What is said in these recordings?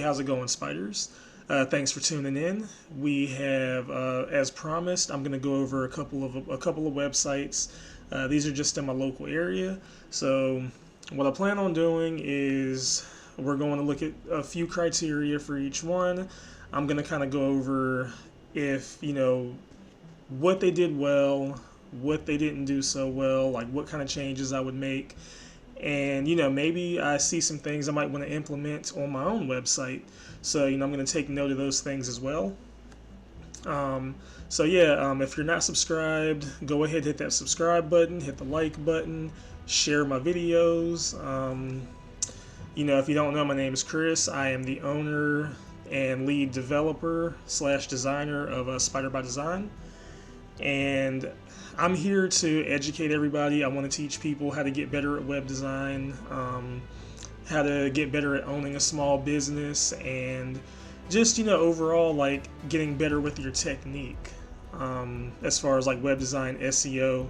how's it going, spiders? Thanks for tuning in. We have, as promised, I'm going to go over a couple of websites. These are just in my local area. So what I plan on doing is we're going to look at a few criteria for each one. I'm going to kind of go over if what they did well, what they didn't do so well, like what kind of changes I would make. And maybe I see some things I might want to implement on my own website. So I'm going to take note of those things as well. If you're not subscribed, go ahead, hit that subscribe button, hit the like button, share my videos. If you don't know, my name is Chris. I am the owner and lead developer / designer of Spider by Design. And I'm here to educate everybody. I want to teach people how to get better at web design, how to get better at owning a small business, and just overall like getting better with your technique as far as like web design, SEO,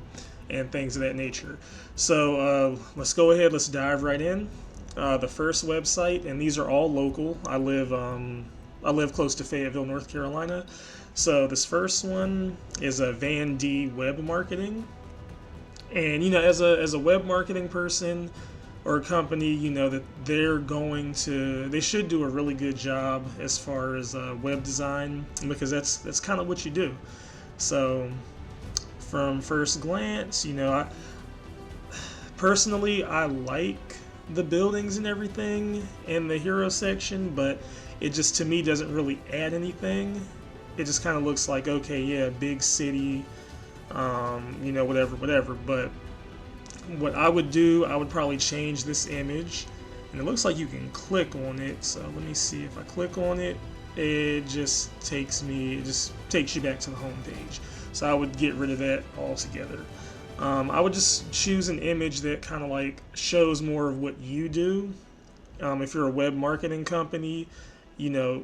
and things of that nature. So let's go ahead. Let's dive right in. The first website, and these are all local. I live close to Fayetteville, North Carolina. So this first one is a Van D Web Marketing, and as a web marketing person or a company, that they should do a really good job as far as web design, because that's kind of what you do. So from first glance, personally I like the buildings and everything in the hero section, but it just to me doesn't really add anything. It just kind of looks like, okay, yeah, big city, whatever. But what I would do, I would probably change this image. And it looks like you can click on it. So let me see. If I click on it, it just takes you back to the home page. So I would get rid of that altogether. I would just choose an image that kind of like shows more of what you do. If you're a web marketing company,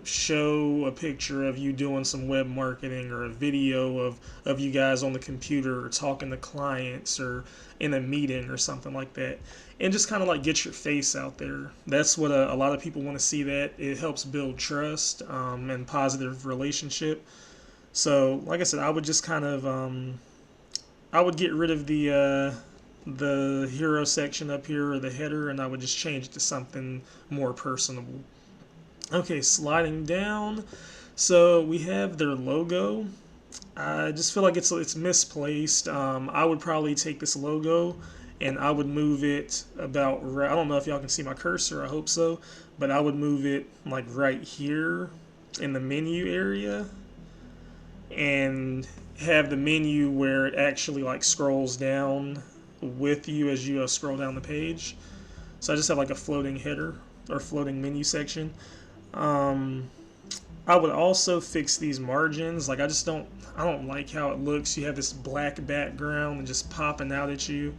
show a picture of you doing some web marketing, or a video of you guys on the computer or talking to clients or in a meeting or something like that. And just kind of like get your face out there. That's what a lot of people want to see. That it helps build trust and positive relationship. So like I said, I would just kind of I would get rid of the hero section up here, or the header, and I would just change it to something more personable. Okay, sliding down, so we have their logo. I just feel like it's misplaced. I would probably take this logo and I would move it about right. I don't know if y'all can see my cursor. I hope so, but I would move it like right here in the menu area, and have the menu where it actually like scrolls down with you as you scroll down the page. So I just have like a floating header or floating menu section. I would also fix these margins. Like I don't like how it looks. You have this black background and just popping out at you.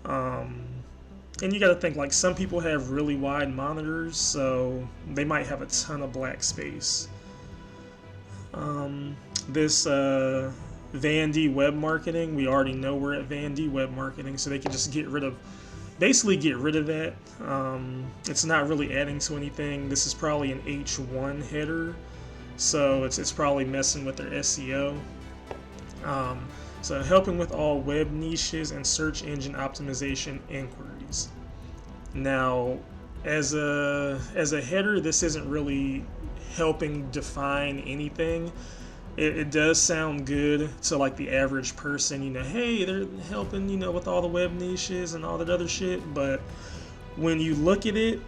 And you got to think, like, some people have really wide monitors, so they might have a ton of black space. This Van D Web Marketing, we already know we're at Van D Web Marketing, so they can just get rid of that. It's not really adding to anything. This is probably an H1 header, so it's probably messing with their SEO. So helping with all web niches and search engine optimization inquiries. Now, as a header, this isn't really helping define anything. It does sound good to like the average person, hey, they're helping, with all the web niches and all that other shit. But when you look at it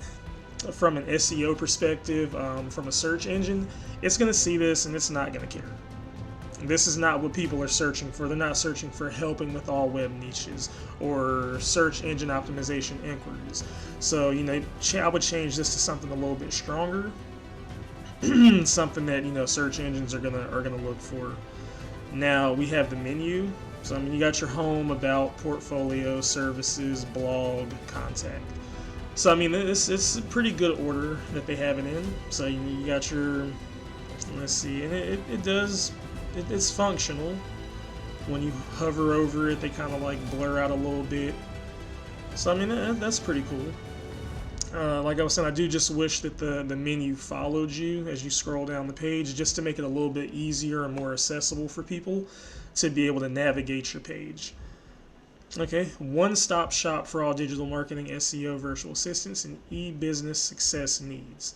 from an SEO perspective, from a search engine, it's going to see this and it's not going to care. This is not what people are searching for. They're not searching for helping with all web niches or search engine optimization inquiries. So, I would change this to something a little bit stronger. Something that search engines are gonna look for. Now we have the menu. So you got your home, about, portfolio, services, blog, contact. So it's a pretty good order that they have it in. So you got your, let's see, and it's functional. When you hover over it, they kind of like blur out a little bit. So that's pretty cool. Like I was saying, I do just wish that the menu followed you as you scroll down the page, just to make it a little bit easier and more accessible for people to be able to navigate your page. Okay, one-stop shop for all digital marketing, SEO, virtual assistants, and e-business success needs.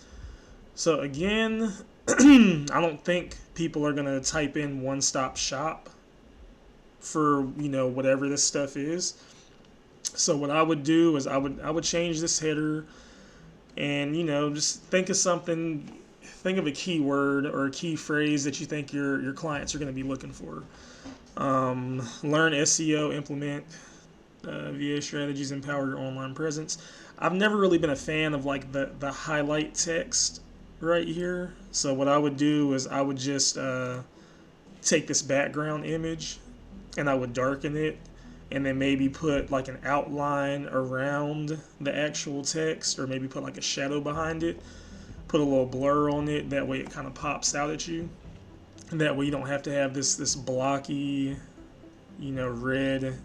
So again, I don't think people are gonna type in one-stop shop for whatever this stuff is. So what I would do is I would change this header, and just think of something. Think of a keyword or a key phrase that you think your clients are going to be looking for. Learn SEO, implement VA strategies, empower your online presence. I've never really been a fan of like the highlight text right here. So what I would do is I would just take this background image and I would darken it, and then maybe put like an outline around the actual text, or maybe put like a shadow behind it, put a little blur on it, that way it kind of pops out at you, and that way you don't have to have this blocky red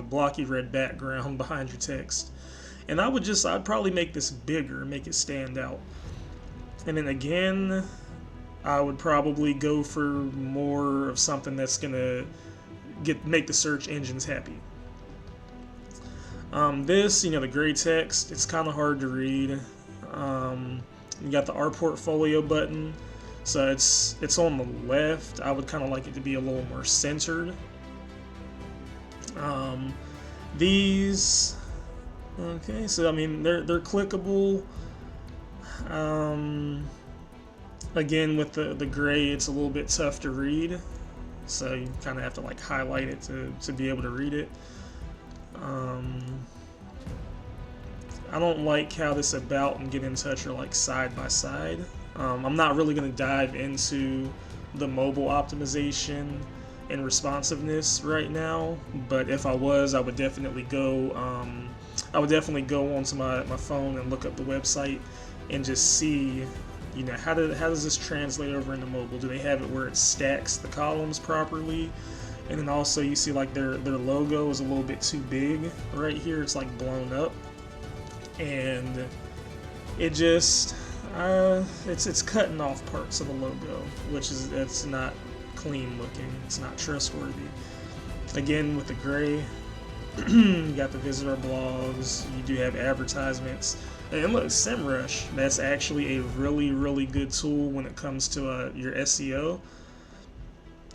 blocky red background behind your text. And I'd probably make this bigger, make it stand out. And then again, I would probably go for more of something that's gonna make the search engines happy. The gray text, it's kind of hard to read. You got the Our Portfolio button, so it's on the left. I would kind of like it to be a little more centered. These, okay, so I mean they're clickable. Again, with the gray, it's a little bit tough to read, so you kind of have to like highlight it to be able to read it. I don't like how this about and get in touch are like side by side. I'm not really going to dive into the mobile optimization and responsiveness right now, but if I was, I would definitely go onto my phone and look up the website and just see how does this translate over into mobile. Do they have it where it stacks the columns properly? And then also you see like their logo is a little bit too big right here. It's like blown up, and it just it's cutting off parts of the logo, which is it's not clean looking. It's not trustworthy. Again, with the gray, you got the visitor blogs. You do have advertisements. And look, SEMrush, that's actually a really, really good tool when it comes to your SEO.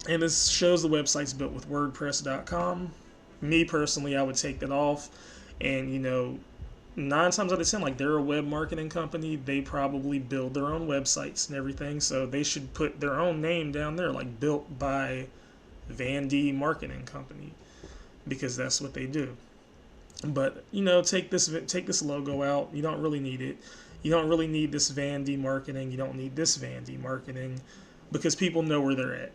And this shows the website's built with WordPress.com. Me personally, I would take that off. And 9 times out of 10, like, they're a web marketing company. They probably build their own websites and everything. So they should put their own name down there, like built by Van D Marketing Company, because that's what they do. But take this logo out. You don't really need it. You don't really need this Van D Marketing. You don't need this Van D Marketing, because people know where they're at.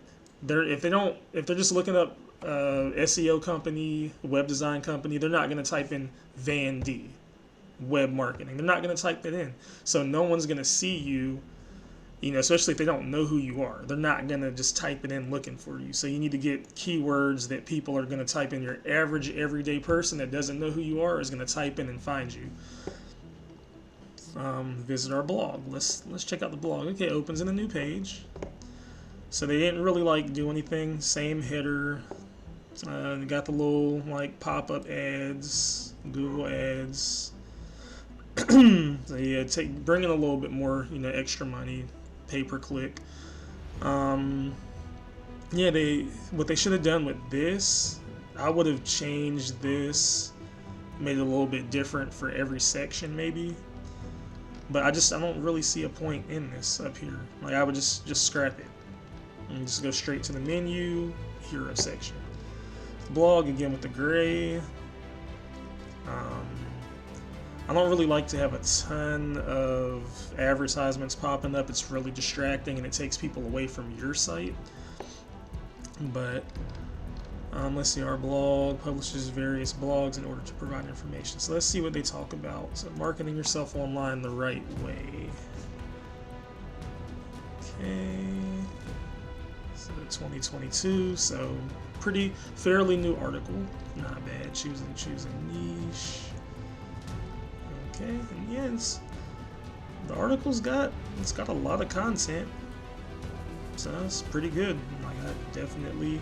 If they're just looking up SEO company, web design company, they're not going to type in Van D web marketing. They're not going to type that in. So no one's going to see you. Especially if they don't know who you are. They're not going to just type it in looking for you. So you need to get keywords that people are going to type in. Your average everyday person that doesn't know who you are is going to type in and find you. Visit our blog. Let's check out the blog. Okay, opens in a new page. So they didn't really do anything. Same header. They got the little pop-up ads, Google ads. So yeah, bring in a little bit more extra money. Pay-per-click. What they should have done with this, I would have changed this, made it a little bit different for every section maybe. But I don't really see a point in this up here. I would just scrap it and just go straight to the menu, hero section. Blog again with the gray. I don't really like to have a ton of advertisements popping up. It's really distracting and it takes people away from your site. But let's see, our blog publishes various blogs in order to provide information. So let's see what they talk about. So marketing yourself online the right way. Okay. So 2022. So fairly new article. Not bad. Choosing niche. Okay, and yeah, the article's got a lot of content, so that's pretty good. Like, I definitely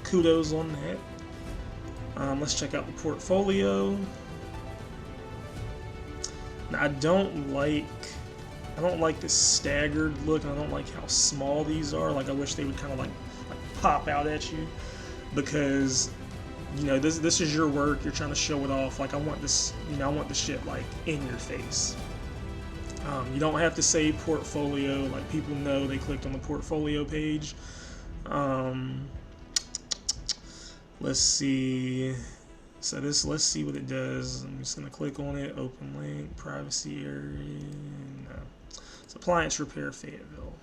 kudos on that. Let's check out the portfolio. Now, I don't like this staggered look, and I don't like how small these are. Like, I wish they would kind of like pop out at you, because you know, this is your work. You're trying to show it off. Like, I want this, you know, I want the shit like in your face. You don't have to say portfolio. Like, people know they clicked on the portfolio page. Let's see. So let's see what it does. I'm just gonna click on it. Open link, privacy area. No. It's Appliance Repair Fayetteville.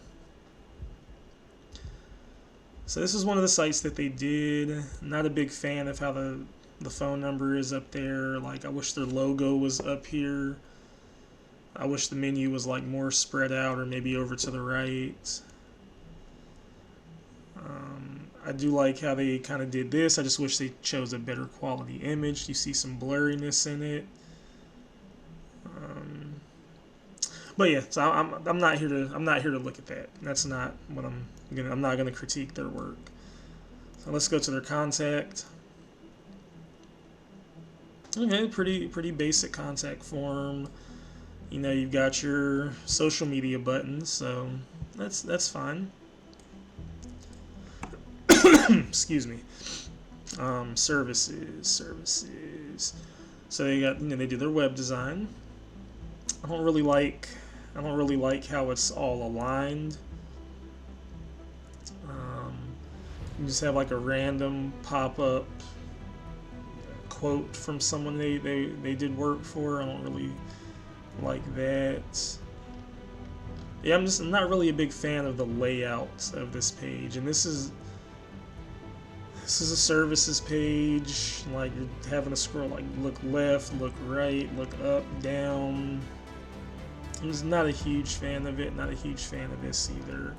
So this is one of the sites that they did. Not a big fan of how the phone number is up there. Like, I wish their logo was up here. I wish the menu was like more spread out, or maybe over to the right. I do like how they kind of did this. I just wish they chose a better quality image. You see some blurriness in it. But yeah, so I'm not here to look at that. That's not what I'm not gonna critique their work. So let's go to their contact. Okay, pretty basic contact form. You know, you've got your social media buttons, so that's fine. Excuse me. Services. So they got, you know, they do their web design. I don't really like how it's all aligned. You just have like a random pop-up quote from someone they did work for. I don't really like that. Yeah, I'm not really a big fan of the layout of this page. And this is a services page. Like, you're having to scroll, like, look left, look right, look up, down. I'm just not a huge fan of it. Not a huge fan of this either.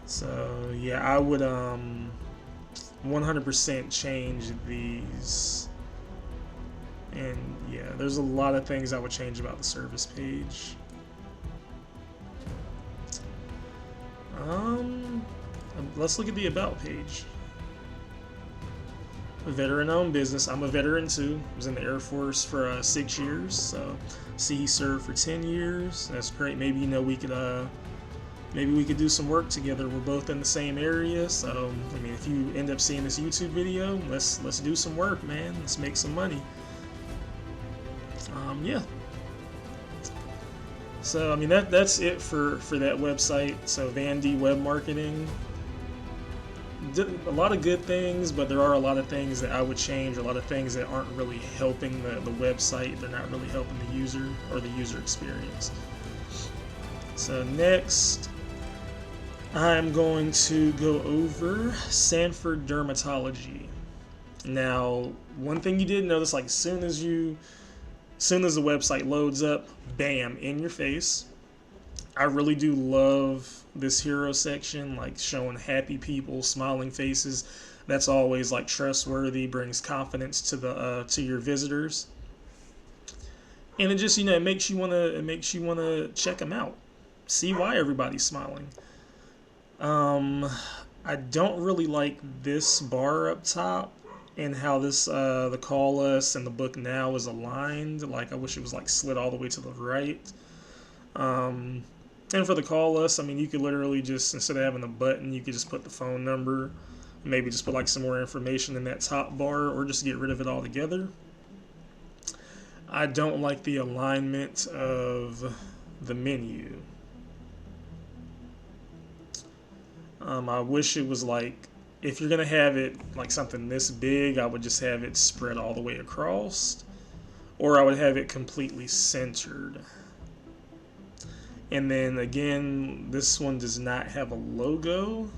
So yeah, I would 100% change these. And yeah, there's a lot of things I would change about the service page. Let's look at the about page. A veteran-owned business. I'm a veteran too. I was in the Air Force for 6 years. So, see, he served for 10 years. That's great. Maybe, you know, we could do some work together. We're both in the same area. So, I mean, if you end up seeing this YouTube video, let's do some work, man. Let's make some money. Yeah. So, I mean, that's it for that website. So, Van D Web Marketing. Did a lot of good things, but there are a lot of things that I would change, a lot of things that aren't really helping the website. They're not really helping the user or the user experience. So next, I'm going to go over Sanford Dermatology. Now, one thing you did notice, like, as soon as the website loads up, bam, in your face. I really do love this hero section, like showing happy people, smiling faces. That's always like trustworthy, brings confidence to your visitors, and it just, you know, it makes you wanna check them out, see why everybody's smiling. I don't really like this bar up top and how this the call us and the book now is aligned. Like, I wish it was like slid all the way to the right. And for the call us, I mean, you could literally just, instead of having a button, you could just put the phone number, maybe just put like some more information in that top bar, or just get rid of it altogether. I don't like the alignment of the menu. I wish it was like, if you're going to have it like something this big, I would just have it spread all the way across, or I would have it completely centered. And then again, this one does not have a logo.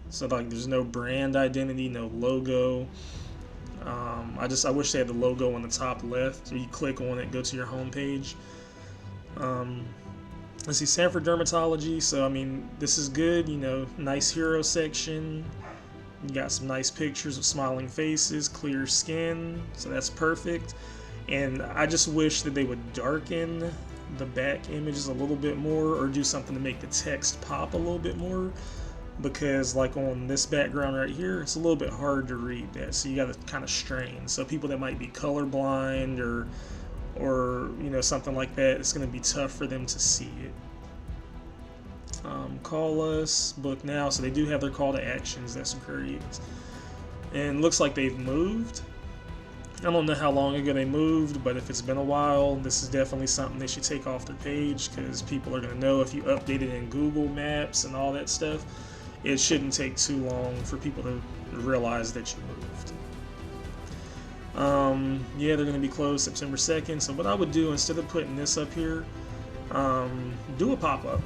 So like, there's no brand identity, no logo. I wish they had the logo on the top left. So you click on it, go to your home page. Let's see, Sanford Dermatology. So I mean, this is good. You know, nice hero section. You got some nice pictures of smiling faces, clear skin. So that's perfect. And I just wish that they would darken the back images a little bit more, or do something to make the text pop a little bit more, because like on this background right here, it's a little bit hard to read that, so you got to kind of strain. So people that might be colorblind or you know, something like that, it's going to be tough for them to see it. Call us, book now. So they do have their call to actions. That's great. And looks like they've moved. I don't know how long ago they moved, but if it's been a while, this is definitely something they should take off their page, because people are going to know if you update it in Google Maps and all that stuff. It shouldn't take too long for people to realize that you moved. Yeah, they're going to be closed September 2nd. So what I would do, instead of putting this up here, do a pop-up.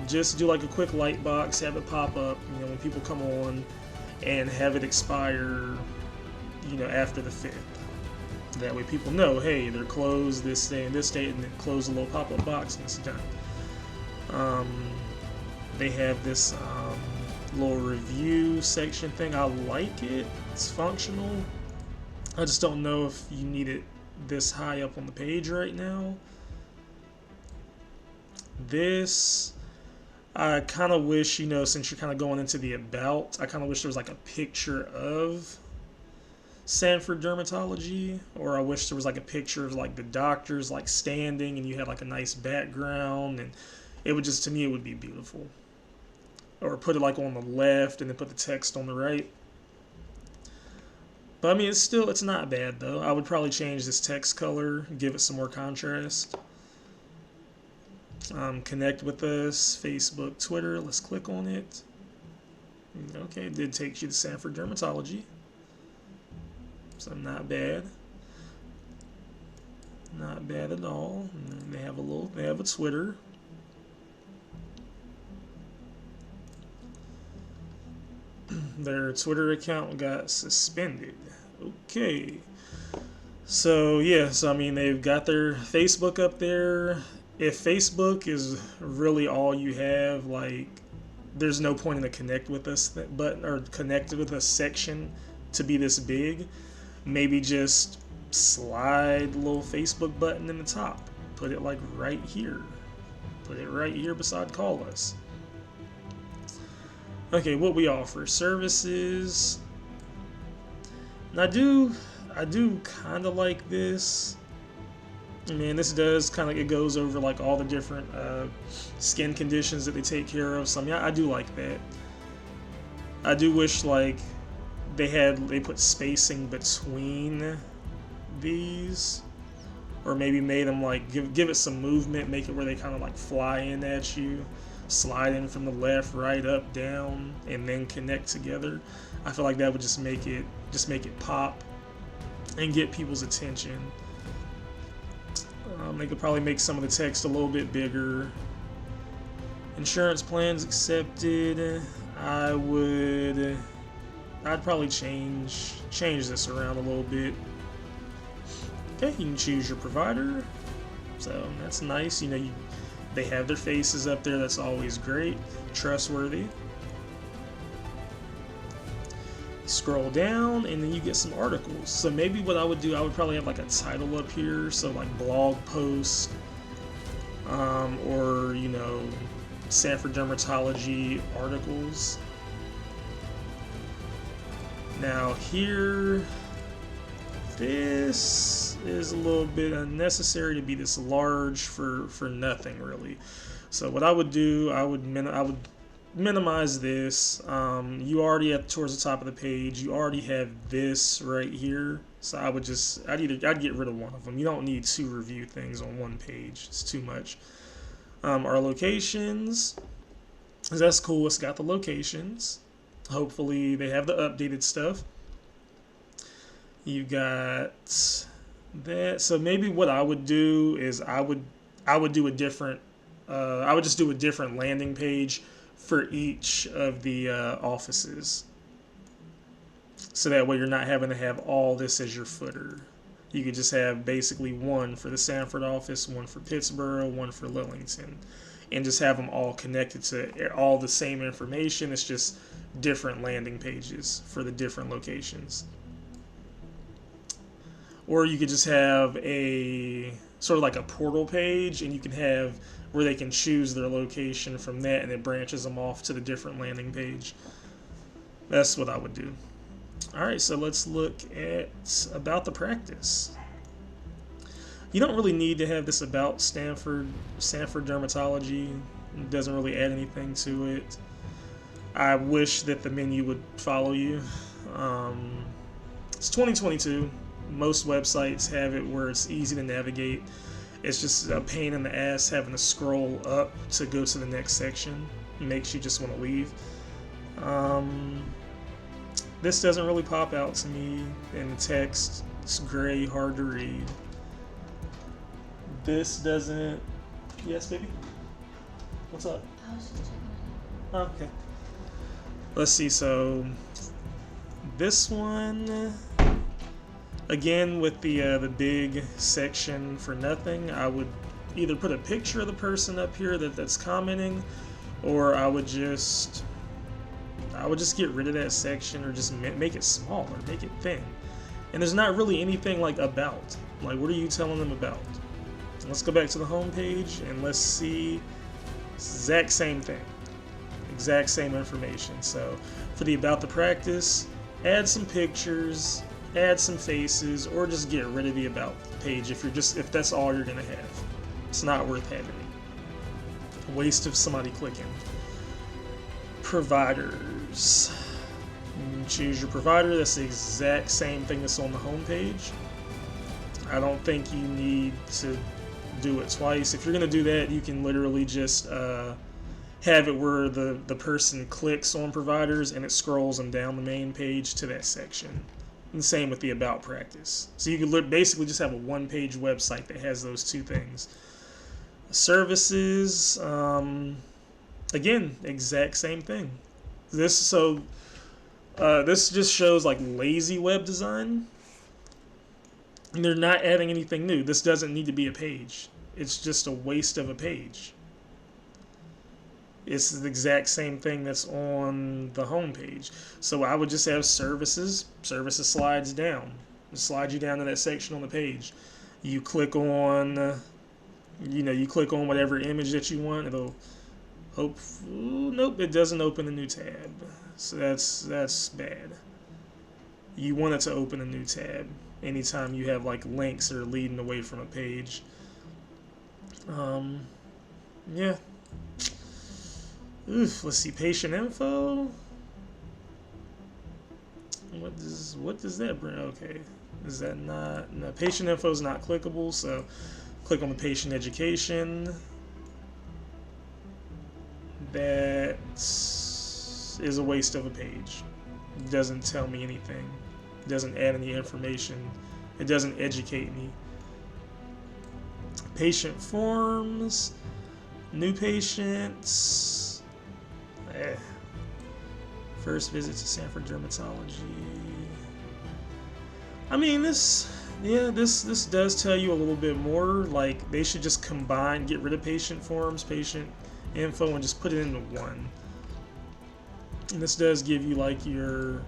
Just do like a quick light box, have it pop up, you know, when people come on, and have it expire, you know, after the 5th. That way people know, hey, they're closed this day and this date, and then close a little pop-up box and it's done. They have this little review section thing. I like it. It's functional. I just don't know if you need it this high up on the page right now. This, I kind of wish, you know, since you're kind of going into the about, I kind of wish there was like a picture of Sanford Dermatology, or I wish there was like a picture of like the doctors like standing and you had like a nice background, and it would just, to me, it would be beautiful. Or put it like on the left and then put the text on the right. But I mean, it's not bad though. I would probably change this text color, give it some more contrast. Connect with us, Facebook, Twitter. Let's click on it. Okay, it did take you to Sanford Dermatology. So not bad. Not bad at all. And they have a Twitter. Their Twitter account got suspended. Okay. So yeah, so I mean, they've got their Facebook up there. If Facebook is really all you have, like, there's no point in the connect with us button or connected with us section to be this big. Maybe just slide the little Facebook button in the top. Put it like right here. Put it right here beside call us. Okay, what we offer, services. And I do kind of like this. I mean, this does kind of, it goes over like all the different skin conditions that they take care of. So I mean, I do like that. I do wish like they put spacing between these, or maybe made them like give it some movement, make it where they kind of like fly in at you, slide in from the left, right, up, down, and then connect together. I feel like that would just make it pop and get people's attention. They could probably make some of the text a little bit bigger. Insurance plans accepted. I'd probably change this around a little bit. Okay, you can choose your provider. So that's nice. You know, they have their faces up there. That's always great. Trustworthy. Scroll down and then you get some articles. So maybe what I would do, I would probably have like a title up here, so like blog post, or you know, Sanford Dermatology articles. Now here, this is a little bit unnecessary to be this large for nothing really. So what I would do, I would minimize this. You already towards the top of the page, you already have this right here. So I'd get rid of one of them. You don't need 2 review things on one page. It's too much. Our locations, that's cool. It's got the locations. Hopefully they have the updated stuff. You got that. So maybe what I would do is I would do a different. I would just do a different landing page for each of the offices, so that way you're not having to have all this as your footer. You could just have basically one for the Sanford office, one for Pittsburgh, one for Lillington, and just have them all connected to all the same information. It's just different landing pages for the different locations. Or you could just have a sort of like a portal page, and you can have where they can choose their location from that, and it branches them off to the different landing page. That's what I would do. All right, so let's look at about the practice. You don't really need to have this about Sanford Dermatology. It doesn't really add anything to it. I wish that the menu would follow you. It's 2022. Most websites have it where it's easy to navigate. It's just a pain in the ass having to scroll up to go to the next section. It makes you just want to leave. This doesn't really pop out to me in the text. It's gray, hard to read. This doesn't. Yes, baby? What's up? I was just checking it Oh, okay. Let's see, so this one, again with the big section for nothing, I would either put a picture of the person up here that's commenting, or I would just get rid of that section, or just make it smaller, make it thin. And there's not really anything like about. Like, what are you telling them about? Let's go back to the home page and let's see. Exact same thing. Exact same information. So for the about the practice, add some pictures, add some faces, or just get rid of the about page if that's all you're gonna have. It's not worth having. A waste of somebody clicking. Providers. Choose your provider. That's the exact same thing that's on the home page. I don't think you need to do it twice. If you're going to do that, you can literally just have it where the person clicks on providers and it scrolls them down the main page to that section. And the same with the about practice. So you could basically just have a one-page website that has those two things. Services, again, exact same thing. This just shows like lazy web design. And they're not adding anything new. This doesn't need to be a page. It's just a waste of a page. It's the exact same thing that's on the home page. So I would just have services. Services slides down. It slides you down to that section on the page. You click on, you click on whatever image that you want. It'll nope, it doesn't open a new tab. So that's bad. You want it to open a new tab anytime you have like links that are leading away from a page. Yeah. Let's see, patient info. What does that bring? Okay, is that not? No, patient info is not clickable. So click on the patient education. That is a waste of a page. It doesn't tell me anything. It doesn't add any information. It doesn't educate me. Patient forms, new patients. First visit to Sanford Dermatology. I mean, this does tell you a little bit more. Like, they should just combine, get rid of patient forms, patient info, and just put it into one. And this does give you like your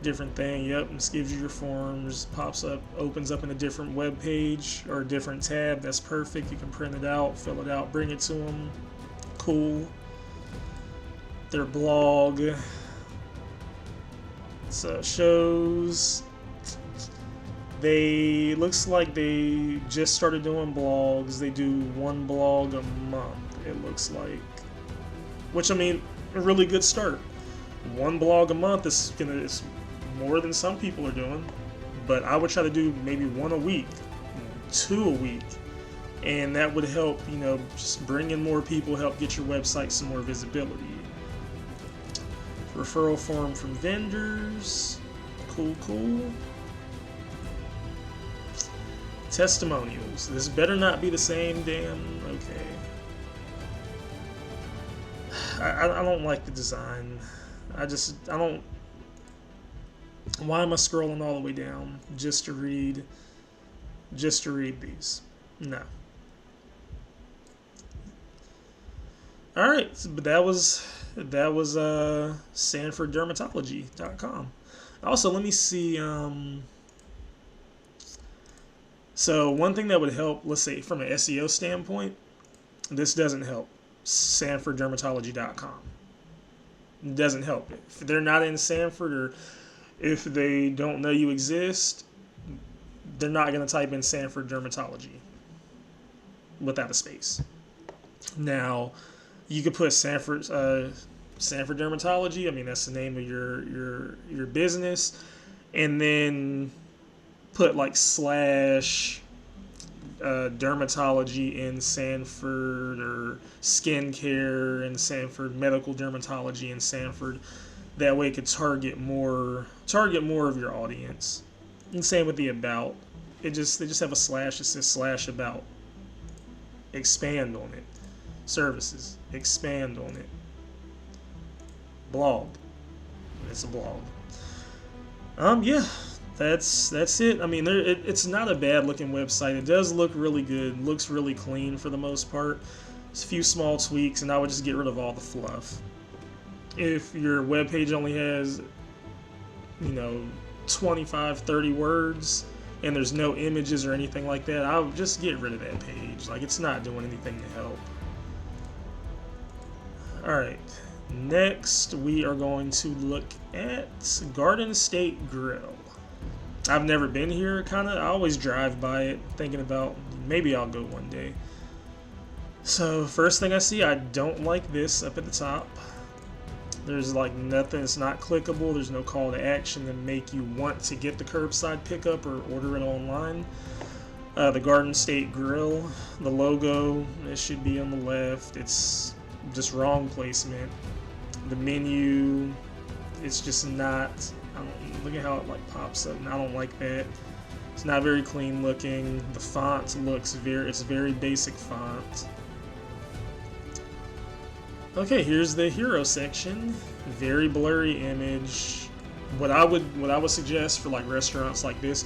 different thing. Yep, this gives you your forms, pops up, opens up in a different web page or a different tab. That's perfect. You can print it out, fill it out, bring it to them. Cool. Their blog. So shows. Looks like they just started doing blogs. They do one blog a month, it looks like. Which, I mean, a really good start. One blog a month is more than some people are doing, but I would try to do maybe one a week, two a week, and that would help, just bring in more people, help get your website some more visibility. Referral form from vendors, cool. Testimonials, this better not be the same damn, okay. I don't like the design. I don't. Why am I scrolling all the way down just to read these? No. All right, but that was SanfordDermatology.com. Also, let me see. So one thing that would help, let's say from an SEO standpoint, this doesn't help. SanfordDermatology.com. It doesn't help. If they're not in Sanford, or if they don't know you exist, they're not going to type in Sanford Dermatology without a space. Now, you could put Sanford Dermatology. I mean, that's the name of your business, and then put like slash dermatology in Sanford, or skincare in Sanford, medical dermatology in Sanford. That way, it could target more of your audience. And same with the about. They just have a slash. It says slash about. Expand on it. Services. Expand on it. Blog. It's a blog. Yeah. That's it. I mean, it's not a bad looking website. It does look really good. It looks really clean for the most part. There's a few small tweaks, and I would just get rid of all the fluff. If your web page only has, 25, 30 words, and there's no images or anything like that, I would just get rid of that page. Like, it's not doing anything to help. Alright, next we are going to look at Garden State Grill. I've never been here, I always drive by it, thinking about maybe I'll go one day. So, first thing I see, I don't like this up at the top. There's like nothing, it's not clickable, there's no call to action to make you want to get the curbside pickup or order it online. The Garden State Grill, the logo, it should be on the left, it's just wrong placement. The menu, it's just not, look at how it like pops up, and I don't like that. It's not very clean looking. The font looks it's very basic font. Okay, here's the hero section. Very blurry image. What I would suggest for like restaurants like this,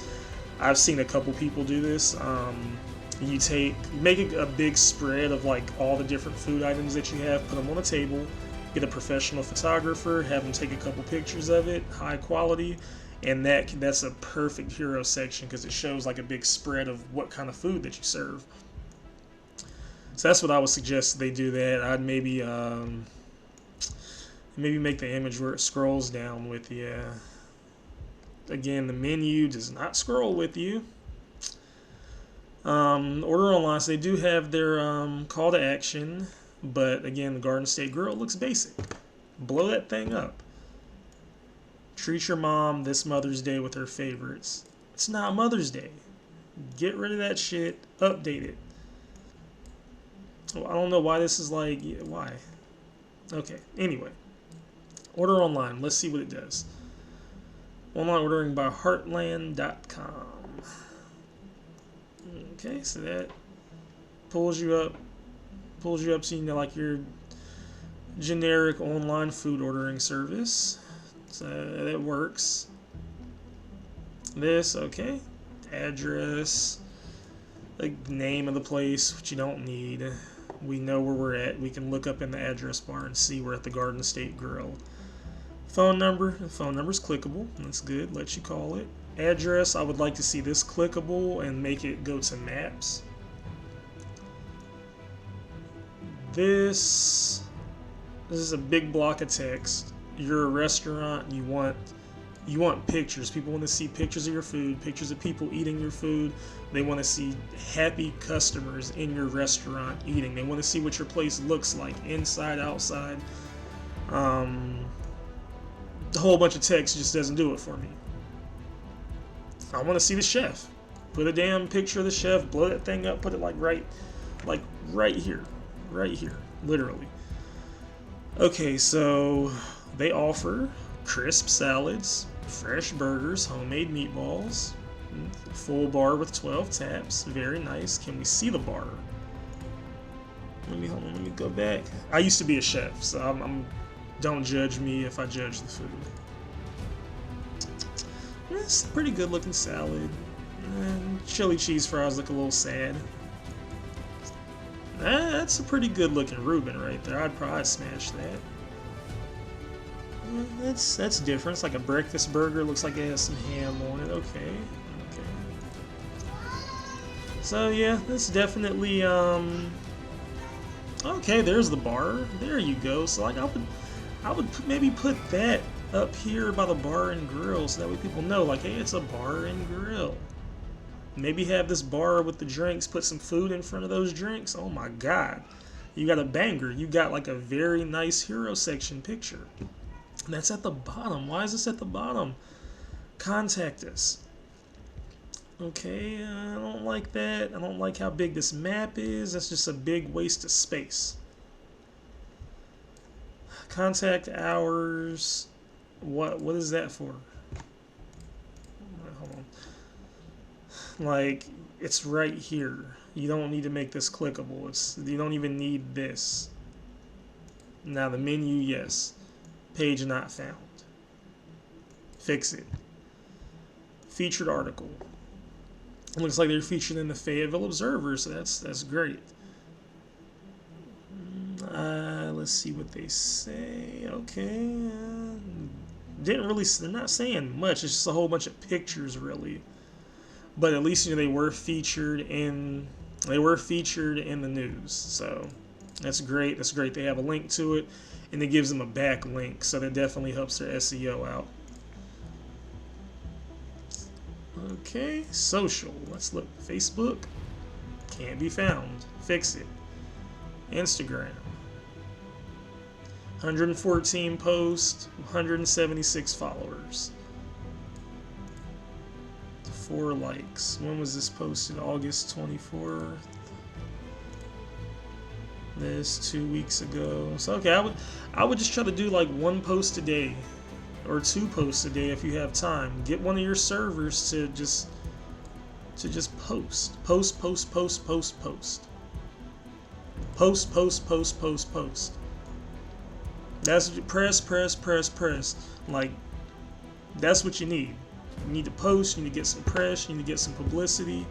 I've seen a couple people do this. You make a big spread of like all the different food items that you have, put them on a table, get a professional photographer, have them take a couple pictures of it, high quality, and that's a perfect hero section because it shows like a big spread of what kind of food that you serve. So that's what I would suggest they do that. I'd maybe make the image where it scrolls down with you. Again, the menu does not scroll with you. Order online, so they do have their call to action, but again, the Garden State Grill looks basic. Blow that thing up. Treat your mom this Mother's Day with her favorites. It's not Mother's Day. Get rid of that shit. Update it. I don't know why this is like, why? Okay, anyway. Order online. Let's see what it does. Online ordering by Heartland.com. Okay, so that pulls you up so you know like your generic online food ordering service. So that works. This, okay. Address. The name of the place, which you don't need. We know where we're at. We can look up in the address bar and see we're at the Garden State Grill. Phone number. The phone number's clickable. That's good. Let you call it. Address. I would like to see this clickable and make it go to maps. This is a big block of text. You're a restaurant. You want pictures. People want to see pictures of your food, pictures of people eating your food. They want to see happy customers in your restaurant eating. They want to see what your place looks like, inside, outside. A whole bunch of text just doesn't do it for me. I want to see the chef. Put a damn picture of the chef, blow that thing up, put it like right here, literally. Okay, so they offer crisp salads, fresh burgers, homemade meatballs, full bar with 12 taps. Very nice. Can we see the bar? Let me go back. I used to be a chef, so don't judge me if I judge the food. It's a pretty good looking salad. And chili cheese fries look a little sad. That's a pretty good looking Reuben right there. I'd probably smash that. That's different. It's like a breakfast burger. Looks like it has some ham on it. Okay. So yeah, that's definitely okay, there's the bar. There you go. So like maybe put that up here by the bar and grill so that way people know like, hey, it's a bar and grill. Maybe have this bar with the drinks, put some food in front of those drinks. Oh my god. You got a banger. You got like a very nice hero section picture. And that's at the bottom. Why is this at the bottom? Contact us. Okay, I don't like that. I don't like how big this map is. That's just a big waste of space. Contact hours. What is that for? Hold on. Like, it's right here. You don't need to make this clickable. You don't even need this. Now the menu, yes. Page not found. Fix it. Featured article. It looks like they're featured in the Fayetteville Observer, so that's great. Let's see what they say. Okay, they're not saying much. It's just a whole bunch of pictures, really. But at least they were featured in the news, so that's great. That's great. They have a link to it, and it gives them a backlink, so that definitely helps their SEO out. Okay, social. Let's look. Facebook. Can't be found. Fix it. Instagram. 114 posts, 176 followers. 4 likes. When was this posted? August 24th. This 2 weeks ago. So okay, I would just try to do like 1 post a day. Or 2 posts a day if you have time. Get one of your servers to just post. Post. That's press. Like, that's what you need. You need to post, you need to get some press, you need to get some publicity,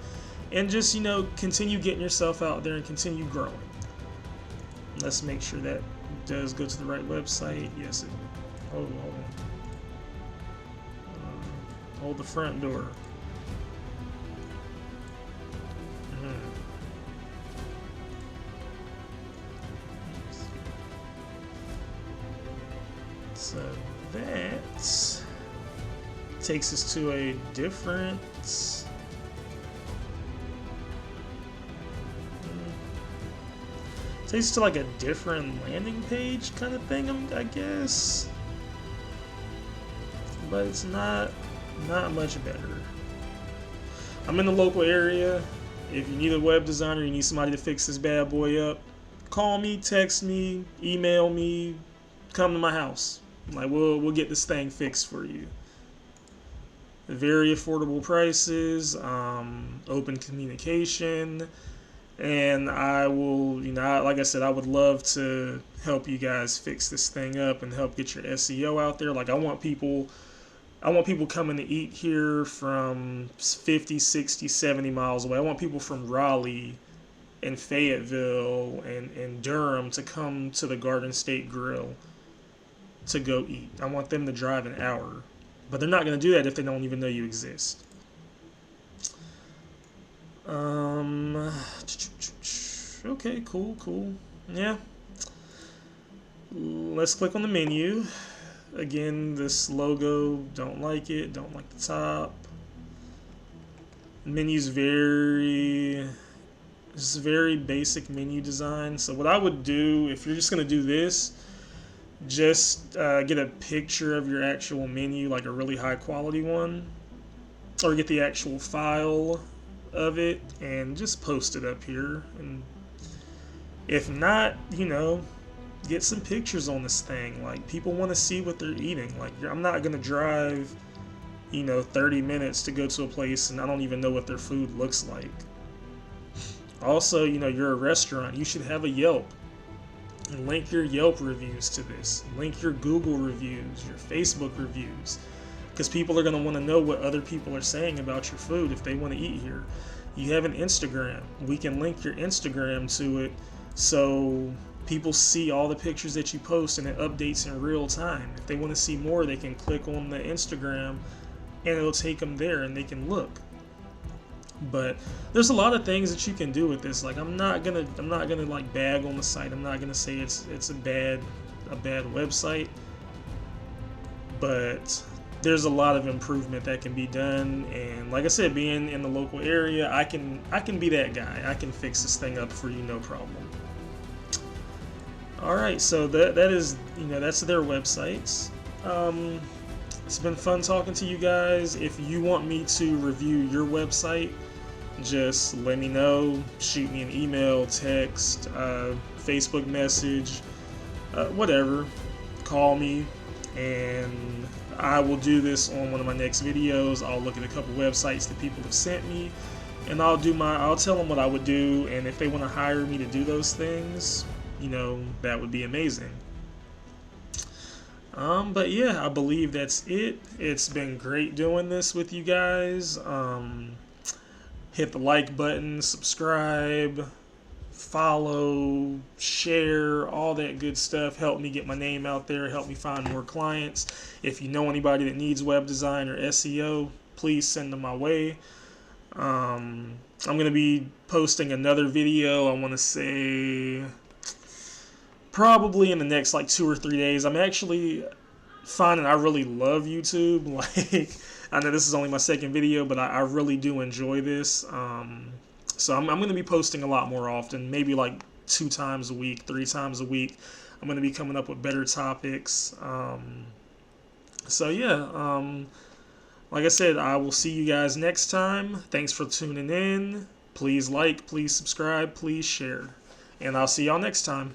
and just, continue getting yourself out there and continue growing. Let's make sure that does go to the right website. Yes, it. Hold on. Hold the front door. So that takes us to a different. Takes us to like a different landing page kind of thing, I guess. But it's not much better. I'm in the local area. If you need a web designer, you need somebody to fix this bad boy up, call me, text me, email me, come to my house. Like, we'll get this thing fixed for you. Very affordable prices, open communication, and I will, like I said, I would love to help you guys fix this thing up and help get your SEO out there. Like, I want people coming to eat here from 50, 60, 70 miles away. I want people from Raleigh and Fayetteville and Durham to come to the Garden State Grill to go eat. I want them to drive an hour. But they're not going to do that if they don't even know you exist. Okay, cool. Yeah. Let's click on the menu. Again, this logo, don't like it. Don't like the top. The menu's very basic menu design. So what I would do, if you're just going to do this, just get a picture of your actual menu, like a really high quality one, or get the actual file of it and just post it up here. And if not, get some pictures on this thing. Like, people want to see what they're eating. Like, I'm not gonna drive 30 minutes to go to a place and I don't even know what their food looks like. Also, you're a restaurant, you should have a Yelp. And link your Yelp reviews to this. Link your Google reviews, your Facebook reviews. Because people are going to want to know what other people are saying about your food if they want to eat here. You have an Instagram. We can link your Instagram to it so people see all the pictures that you post and it updates in real time. If they want to see more, they can click on the Instagram and it'll take them there and they can look. But there's a lot of things that you can do with this. Like I'm not gonna like bag on the site. I'm not gonna say it's a bad website, but there's a lot of improvement that can be done. And like I said, being in the local area, I can be that guy. I can fix this thing up for you, no problem. All right, so that is, that's their websites. It's been fun talking to you guys. If you want me to review your website, just let me know. Shoot me an email, text, Facebook message, whatever. Call me, and I will do this on one of my next videos. I'll look at a couple websites that people have sent me, and I'll tell them what I would do, and if they want to hire me to do those things, that would be amazing. But yeah, I believe that's it. It's been great doing this with you guys. Hit the like button, subscribe, follow, share, all that good stuff. Help me get my name out there. Help me find more clients. If you know anybody that needs web design or SEO, please send them my way. I'm going to be posting another video, I want to say probably in the next like 2 or 3 days. I'm actually finding I really love YouTube. Like, I know this is only my second video, but I really do enjoy this. So I'm going to be posting a lot more often, maybe like 2 times a week, 3 times a week. I'm going to be coming up with better topics. So yeah, like I said, I will see you guys next time. Thanks for tuning in. Please like, please subscribe, please share. And I'll see y'all next time.